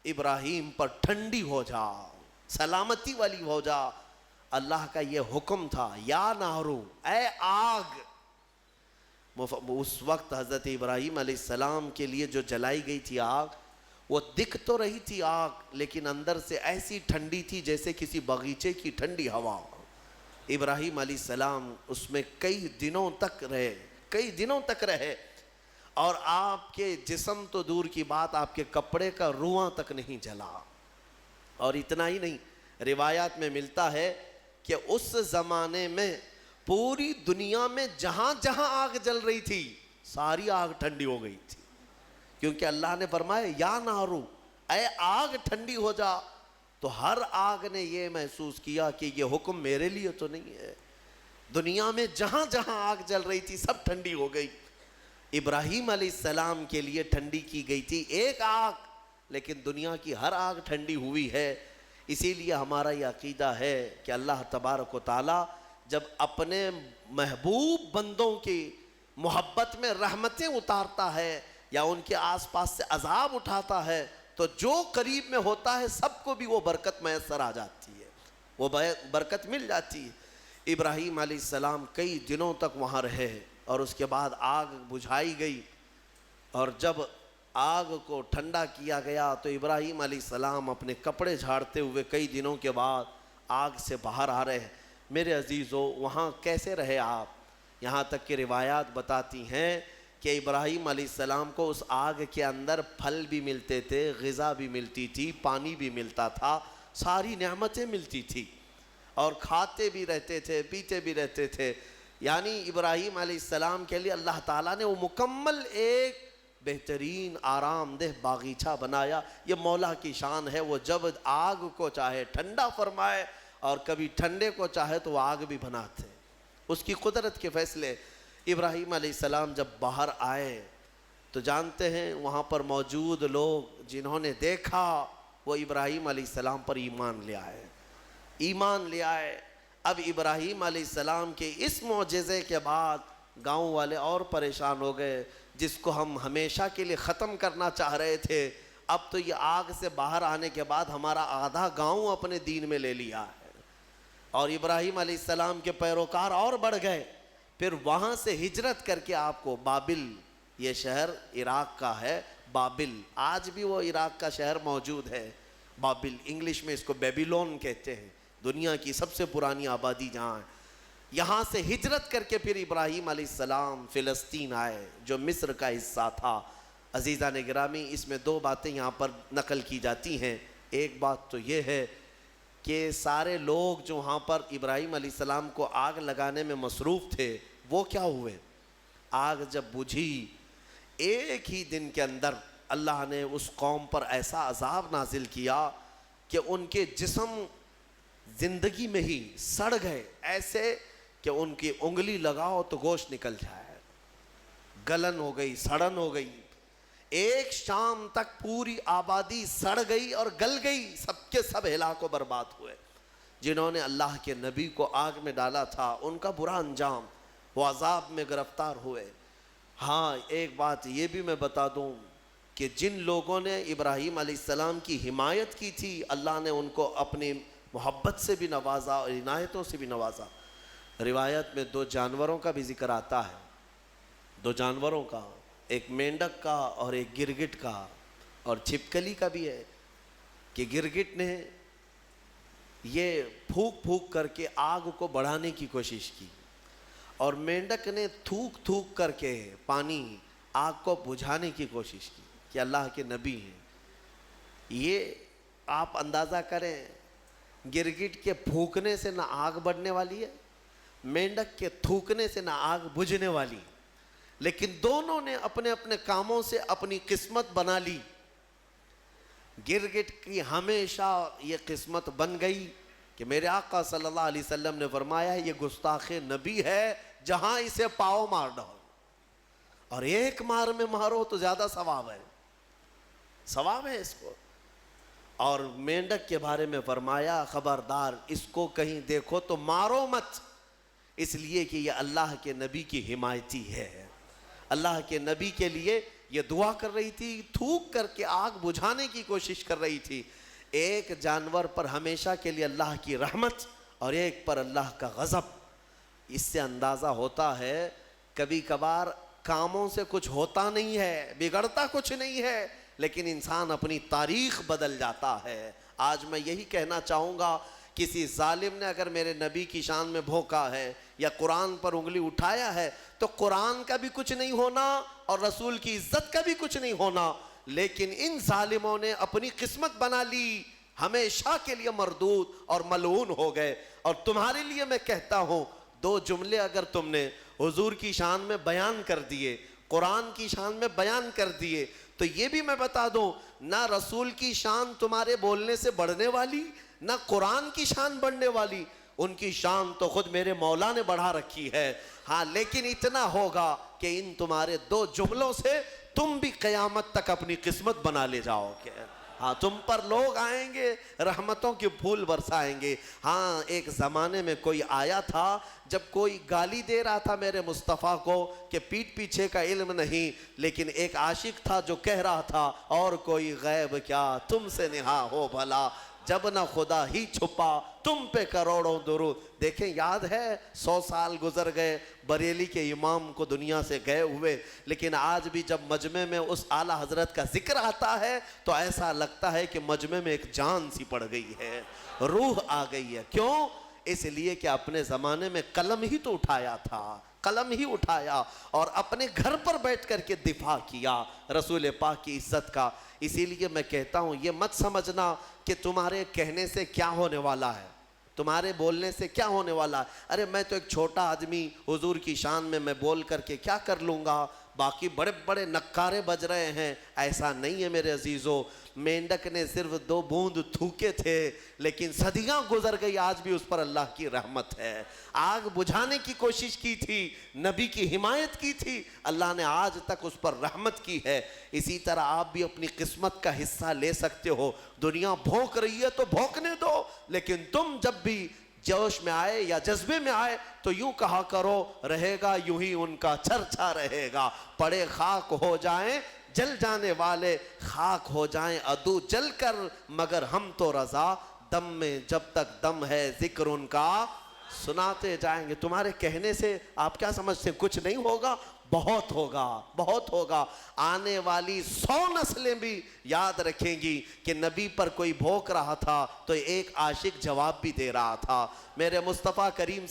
ابراہیم پر ٹھنڈی ہو جا، سلامتی والی ہو جا۔ اللہ کا یہ حکم تھا، یا نارو، اے آگ۔ اس وقت حضرت ابراہیم علیہ السلام کے لیے جو جلائی گئی تھی آگ، وہ دکھ تو رہی تھی آگ، لیکن اندر سے ایسی ٹھنڈی تھی جیسے کسی باغیچے کی ٹھنڈی ہوا۔ ابراہیم علیہ السلام اس میں کئی دنوں تک رہے، اور آپ کے جسم تو دور کی بات، آپ کے کپڑے کا رواں تک نہیں جلا۔ اور اتنا ہی نہیں، روایات میں ملتا ہے کہ اس زمانے میں پوری دنیا میں جہاں جہاں آگ جل رہی تھی، ساری آگ ٹھنڈی ہو گئی تھی، کیونکہ اللہ نے فرمایا یا نارو، اے آگ ٹھنڈی ہو جا۔ تو ہر آگ نے یہ محسوس کیا کہ یہ حکم میرے لیے تو نہیں ہے، دنیا میں جہاں جہاں آگ جل رہی تھی سب ٹھنڈی ہو گئی۔ ابراہیم علیہ السلام کے لیے ٹھنڈی کی گئی تھی ایک آگ، لیکن دنیا کی ہر آگ ٹھنڈی ہوئی ہے۔ اسی لیے ہمارا یہ عقیدہ ہے کہ اللہ تبارک و تعالی جب اپنے محبوب بندوں کی محبت میں رحمتیں اتارتا ہے یا ان کے آس پاس سے عذاب اٹھاتا ہے، تو جو قریب میں ہوتا ہے سب کو بھی وہ برکت میسر آ جاتی ہے، وہ برکت مل جاتی ہے۔ ابراہیم علیہ السلام کئی دنوں تک وہاں رہے، اور اس کے بعد آگ بجھائی گئی، اور جب آگ کو ٹھنڈا کیا گیا تو ابراہیم علیہ السلام اپنے کپڑے جھاڑتے ہوئے کئی دنوں کے بعد آگ سے باہر آ رہے ہیں۔ میرے عزیزو، وہاں کیسے رہے آپ؟ یہاں تک کہ روایات بتاتی ہیں کہ ابراہیم علیہ السلام کو اس آگ کے اندر پھل بھی ملتے تھے، غذا بھی ملتی تھی، پانی بھی ملتا تھا، ساری نعمتیں ملتی تھی، اور کھاتے بھی رہتے تھے، پیتے بھی رہتے تھے۔ یعنی ابراہیم علیہ السلام کے لیے اللہ تعالیٰ نے وہ مکمل ایک بہترین آرام دہ باغیچہ بنایا۔ یہ مولا کی شان ہے، وہ جب آگ کو چاہے ٹھنڈا فرمائے، اور کبھی ٹھنڈے کو چاہے تو وہ آگ بھی بناتے، اس کی قدرت کے فیصلے۔ ابراہیم علیہ السلام جب باہر آئے تو جانتے ہیں وہاں پر موجود لوگ جنہوں نے دیکھا، وہ ابراہیم علیہ السلام پر ایمان لے آئے۔ اب ابراہیم علیہ السلام کے اس معجزے کے بعد گاؤں والے اور پریشان ہو گئے، جس کو ہم ہمیشہ کے لیے ختم کرنا چاہ رہے تھے، اب تو یہ آگ سے باہر آنے کے بعد ہمارا آدھا گاؤں اپنے دین میں لے لیا ہے۔ اور ابراہیم علیہ السلام کے پیروکار اور بڑھ گئے۔ پھر وہاں سے ہجرت کر کے آپ کو بابل، یہ شہر عراق کا ہے، بابل، آج بھی وہ عراق کا شہر موجود ہے، بابل، انگلش میں اس کو بیبیلون کہتے ہیں، دنیا کی سب سے پرانی آبادی جہاں ہے۔ یہاں سے ہجرت کر کے پھر ابراہیم علیہ السلام فلسطین آئے، جو مصر کا حصہ تھا۔ عزیزان گرامی، اس میں دو باتیں یہاں پر نقل کی جاتی ہیں۔ ایک بات تو یہ ہے کہ سارے لوگ جو وہاں پر ابراہیم علیہ السلام کو آگ لگانے میں مصروف تھے، وہ کیا ہوئے؟ آگ جب بجھی، ایک ہی دن کے اندر اللہ نے اس قوم پر ایسا عذاب نازل کیا کہ ان کے جسم زندگی میں ہی سڑ گئے، ایسے کہ ان کی انگلی لگاؤ تو گوشت نکل جائے، گلن ہو گئی، سڑن ہو گئی۔ ایک شام تک پوری آبادی سڑ گئی اور گل گئی، سب کے سب ہلاک و برباد ہوئے۔ جنہوں نے اللہ کے نبی کو آگ میں ڈالا تھا، ان کا برا انجام، وہ عذاب میں گرفتار ہوئے۔ ہاں، ایک بات یہ بھی میں بتا دوں کہ جن لوگوں نے ابراہیم علیہ السلام کی حمایت کی تھی، اللہ نے ان کو اپنی محبت سے بھی نوازا اور عنایتوں سے بھی نوازا۔ روایت میں دو جانوروں کا بھی ذکر آتا ہے، دو جانوروں کا، ایک مینڈک کا اور ایک گرگٹ کا، اور چھپکلی کا بھی ہے، کہ گرگٹ نے یہ پھونک پھونک کر کے آگ کو بڑھانے کی کوشش کی، اور مینڈک نے تھوک تھوک کر کے پانی آگ کو بجھانے کی کوشش کی، کہ اللہ کے نبی ہیں۔ یہ آپ اندازہ کریں، گرگٹ کے پھونکنے سے نہ آگ بڑھنے والی ہے، مینڈک کے تھوکنے سے نہ آگ بجھنے والی، لیکن دونوں نے اپنے اپنے کاموں سے اپنی قسمت بنا لی۔ گرگٹ کی ہمیشہ یہ قسمت بن گئی کہ میرے آقا صلی اللہ علیہ وسلم نے فرمایا یہ گستاخ نبی ہے، جہاں اسے پاؤ مار ڈالو، اور ایک مار میں مارو تو زیادہ ثواب ہے اس کو۔ اور مینڈک کے بارے میں فرمایا خبردار، اس کو کہیں دیکھو تو مارو مت، اس لیے کہ یہ اللہ کے نبی کی حمایتی ہے، اللہ کے نبی کے لیے یہ دعا کر رہی تھی, تھوک کر کے آگ بجھانے کی کوشش کر رہی تھی. ایک جانور پر ہمیشہ کے لیے اللہ کی رحمت اور ایک پر اللہ کا غضب. اس سے اندازہ ہوتا ہے کبھی کبھار کاموں سے کچھ ہوتا نہیں ہے, بگڑتا کچھ نہیں ہے, لیکن انسان اپنی تاریخ بدل جاتا ہے. آج میں یہی کہنا چاہوں گا, کسی ظالم نے اگر میرے نبی کی شان میں بھونکا ہے یا قرآن پر انگلی اٹھایا ہے تو قرآن کا بھی کچھ نہیں ہونا اور رسول کی عزت کا بھی کچھ نہیں ہونا, لیکن ان ظالموں نے اپنی قسمت بنا لی, ہمیشہ کے لیے مردود اور ملعون ہو گئے. اور تمہارے لیے میں کہتا ہوں, 2 جملے اگر تم نے حضور کی شان میں بیان کر دیے, قرآن کی شان میں بیان کر دیے, تو یہ بھی میں بتا دوں, نہ رسول کی شان تمہارے بولنے سے بڑھنے والی, نہ قرآن کی شان بڑھنے والی. ان کی شان تو خود میرے مولا نے بڑھا رکھی ہے. ہاں, لیکن اتنا ہوگا کہ ان تمہارے 2 جملوں سے تم بھی قیامت تک اپنی قسمت بنا لے جاؤ گے. ہاں, تم پر لوگ آئیں گے, رحمتوں کے پھول برسائیں گے. ہاں, ایک زمانے میں کوئی آیا تھا, جب کوئی گالی دے رہا تھا میرے مصطفیٰ کو کہ پیٹھ پیچھے کا علم نہیں, لیکن ایک عاشق تھا جو کہہ رہا تھا, اور کوئی غیب کیا تم سے نہا ہو بھلا, جب نہ خدا ہی چھپا تم پہ کروڑوں درود. دیکھیں, یاد ہے 100 سال گزر گئے بریلی کے امام کو دنیا سے گئے ہوئے, لیکن آج بھی جب مجمع میں اس اعلیٰ حضرت کا ذکر آتا ہے تو ایسا لگتا ہے کہ مجمع میں ایک جان سی پڑ گئی ہے, روح آ گئی ہے. کیوں؟ اس لیے کہ اپنے زمانے میں قلم ہی تو اٹھایا تھا, قلم ہی اٹھایا اور اپنے گھر پر بیٹھ کر کے دفاع کیا رسول پاک کی عزت کا. اسی لیے میں کہتا ہوں, یہ مت سمجھنا کہ تمہارے کہنے سے کیا ہونے والا ہے, تمہارے بولنے سے کیا ہونے والا ہے. ارے میں تو ایک چھوٹا آدمی, حضور کی شان میں بول کر کے کیا کر لوں گا, باقی بڑے بڑے نکارے بج رہے ہیں. ایسا نہیں ہے میرے عزیزو. مینڈک نے صرف 2 بوند تھوکے تھے, لیکن صدیاں گزر گئی, آج بھی اس پر اللہ کی رحمت ہے. آگ بجھانے کی کوشش کی تھی, نبی کی حمایت کی تھی, اللہ نے آج تک اس پر رحمت کی ہے. اسی طرح آپ بھی اپنی قسمت کا حصہ لے سکتے ہو. دنیا بھونک رہی ہے تو بھونکنے دو, لیکن تم جب بھی جوش میں آئے یا جذبے میں آئے تو یوں کہا کرو, رہے گا یوں ہی ان کا چرچا رہے گا. پڑے خاک ہو جائیں جل جانے والے, خاک ہو جائیں عدو جل کر, مگر ہم تو رضا, دم میں جب تک دم ہے ذکر ان کا سناتے جائیں گے. تمہارے کہنے سے آپ کیا سمجھتے ہیں کچھ نہیں ہوگا؟ بہت ہوگا, بہت ہوگا. آنے والی 100 نسلیں بھی یاد رکھیں گی کہ نبی پر کوئی بھونک رہا تھا تو ایک عاشق جواب بھی دے رہا تھا. میرے مصطفیٰ کریم